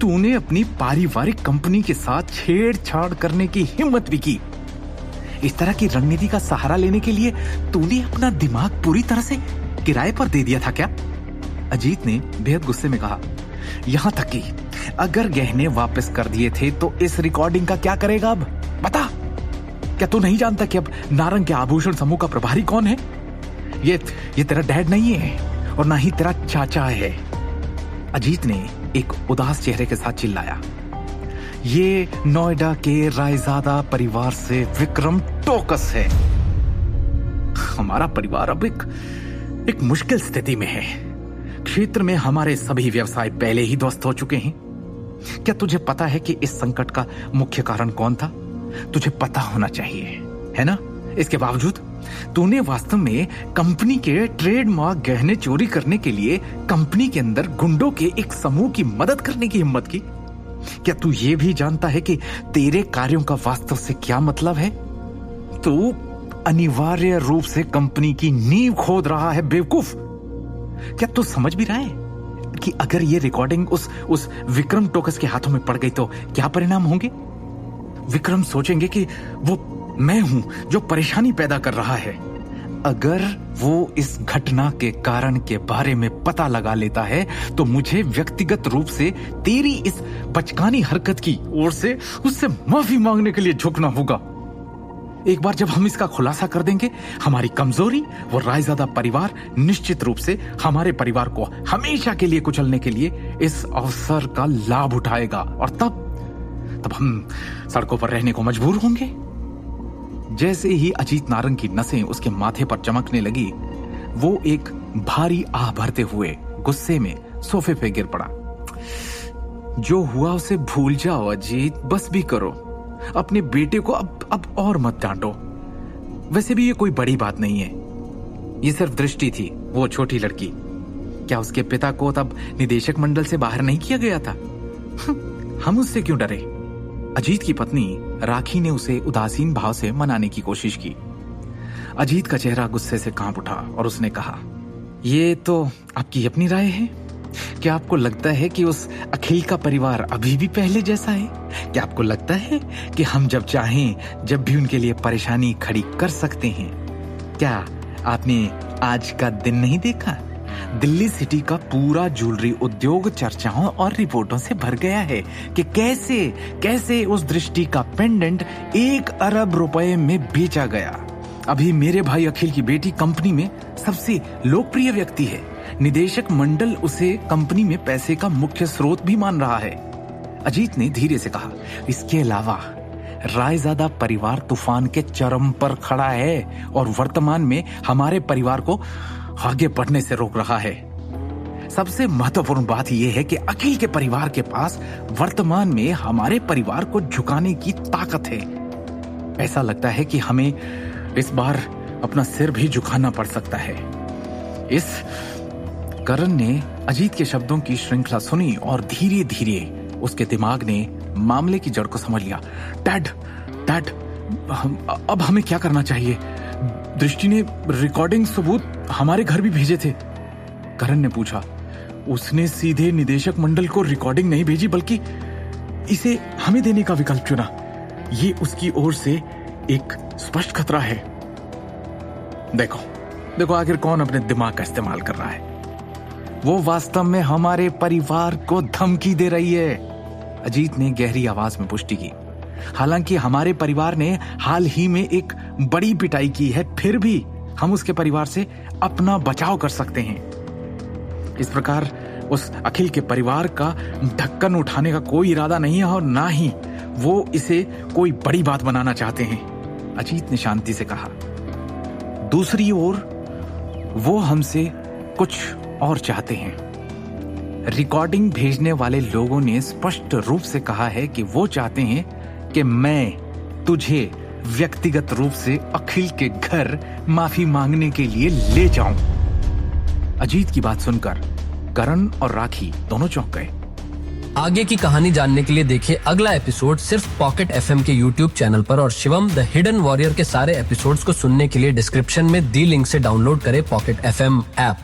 तूने अपनी पारिवारिक कंपनी के साथ छेड़छाड़ करने की हिम्मत भी की। इस तरह की रणनीति का सहारा लेने के लिए तूने अपना दिमाग पूरी तरह से किराए पर दे दिया था क्या? अजीत ने बेहद गुस्से में कहा। यहां तक कि अगर गहने वापस कर दिए थे तो इस रिकॉर्डिंग का क्या करेगा अब? बता, क्या तू नहीं जानता कि अब नारंग के आभूषण समूह का प्रभारी कौन है? ये तेरा डैड नहीं है और ना ही तेरा चाचा है। अजीत ने एक उदास चेहरे के साथ चिल्लाया। ये नोएडा के रायजादा परिवार से विक्रम टोकस है। हमारा परिवार अब एक मुश्किल स्थिति में है। क्षेत्र में हमारे सभी व्यवसाय पहले ही ध्वस्त हो चुके हैं। क्या तुझे पता है कि इस संकट का मुख्य कारण कौन था? तुझे पता होना चाहिए, है ना? इसके बावजूद तूने वास्तव में कंपनी के ट्रेडमार्क गहने चोरी करने के लिए कंपनी के अंदर गुंडों के एक समूह की मदद करने की हिम्मत की। क्या तू ये भी जानता है कि तेरे कार्यों का वास्तव से क्या मतलब है? तू अनिवार्य रूप से कंपनी की नींव खोद रहा है, बेवकूफ। क्या तू समझ भी रहा है कि अगर ये रिकॉर्डिंग उस विक्रम टोकस के हाथों में पड़ गई तो क्या परिणाम होंगे? विक्रम सोचेंगे कि वो मैं हूं जो परेशानी पैदा कर रहा है। अगर वो इस घटना के कारण के बारे में पता लगा लेता है तो मुझे व्यक्तिगत रूप से तेरी इस बचकानी हरकत की ओर से उससे माफी मांगने के लिए झुकना होगा। एक बार जब हम इसका खुलासा कर देंगे, हमारी कमजोरी वो रायजादा परिवार निश्चित रूप से हमारे परिवार को हमेशा के लिए कुचलने के लिए इस अवसर का लाभ उठाएगा और तब हम सड़कों पर रहने को मजबूर होंगे। जैसे ही अजीत नारंग की नसें उसके माथे पर चमकने लगी, वो एक भारी आह भरते हुए गुस्से में सोफे पे गिर पड़ा। जो हुआ उसे भूल जाओ अजीत, बस भी करो। अपने बेटे को अब और मत डांटो। वैसे भी ये कोई बड़ी बात नहीं है। ये सिर्फ दृष्टि थी, वो छोटी लड़की। क्या उसके पिता को तब निदेशक मंडल से बाहर नहीं किया गया था? हम उससे क्यों डरे? अजीत की पत्नी राखी ने उसे उदासीन भाव से मनाने की कोशिश की। अजीत का चेहरा गुस्से से कांप उठा और उसने कहा, ये तो आपकी अपनी राय है। क्या आपको लगता है कि उस अखिल का परिवार अभी भी पहले जैसा है? क्या आपको लगता है कि हम जब चाहें जब भी उनके लिए परेशानी खड़ी कर सकते हैं? क्या आपने आज का दिन नहीं देखा? दिल्ली सिटी का पूरा ज्वेलरी उद्योग चर्चाओं और रिपोर्टों से भर गया है कि कैसे उस दृष्टि का पेंडेंट 1 अरब रुपए में बेचा गया। अभी मेरे भाई अखिल की बेटी कंपनी में सबसे लोकप्रिय व्यक्ति है। निदेशक मंडल उसे कंपनी में पैसे का मुख्य स्रोत भी मान रहा है। अजीत ने धीरे से कहा, इसके अलावा रायजादा परिवार तूफान के चरम पर खड़ा है और वर्तमान में हमारे परिवार को आगे बढ़ने से रोक रहा है। सबसे महत्वपूर्ण बात यह है कि अखिल के परिवार के पास वर्तमान में हमारे परिवार को झुकाने की ताकत है। ऐसा लगता है कि हमें इस बार अपना सिर भी झुकाना पड़ सकता है। करण ने अजीत के शब्दों की श्रृंखला सुनी और धीरे धीरे उसके दिमाग ने मामले की जड़ को समझ लिया। डैड, अब हमें क्या करना चाहिए? दृष्टि ने रिकॉर्डिंग सबूत हमारे घर भी भेजे थे। करण ने पूछा। उसने सीधे निदेशक मंडल को रिकॉर्डिंग नहीं भेजी बल्कि इसे हमें देने का विकल्प चुना। ये उसकी ओर से एक स्पष्ट खतरा है। देखो आखिर कौन अपने दिमाग का इस्तेमाल कर रहा है। वो वास्तव में हमारे परिवार को धमकी दे रही है। अजीत ने गहरी आवाज में पुष्टि की। हालांकि हमारे परिवार ने हाल ही में एक बड़ी पिटाई की है, फिर भी हम उसके परिवार से अपना बचाव कर सकते हैं। इस प्रकार उस अखिल के परिवार का ढक्कन उठाने का कोई इरादा नहीं है और ना ही वो इसे कोई बड़ी बात बनाना चाहते हैं, अजीत ने शांति से कहा। दूसरी ओर वो हमसे कुछ और चाहते हैं। रिकॉर्डिंग भेजने वाले लोगों ने स्पष्ट रूप से कहा है कि वो चाहते हैं कि मैं तुझे व्यक्तिगत रूप से अखिल के घर माफी मांगने के लिए ले जाऊं। अजीत की बात सुनकर करण और राखी दोनों चौंक गए। आगे की कहानी जानने के लिए देखिए अगला एपिसोड सिर्फ पॉकेट एफएम के यूट्यूब चैनल पर और शिवम द हिडन वॉरियर के सारे एपिसोड्स को सुनने के लिए डिस्क्रिप्शन में दी लिंक से डाउनलोड करें पॉकेट एफएम ऐप।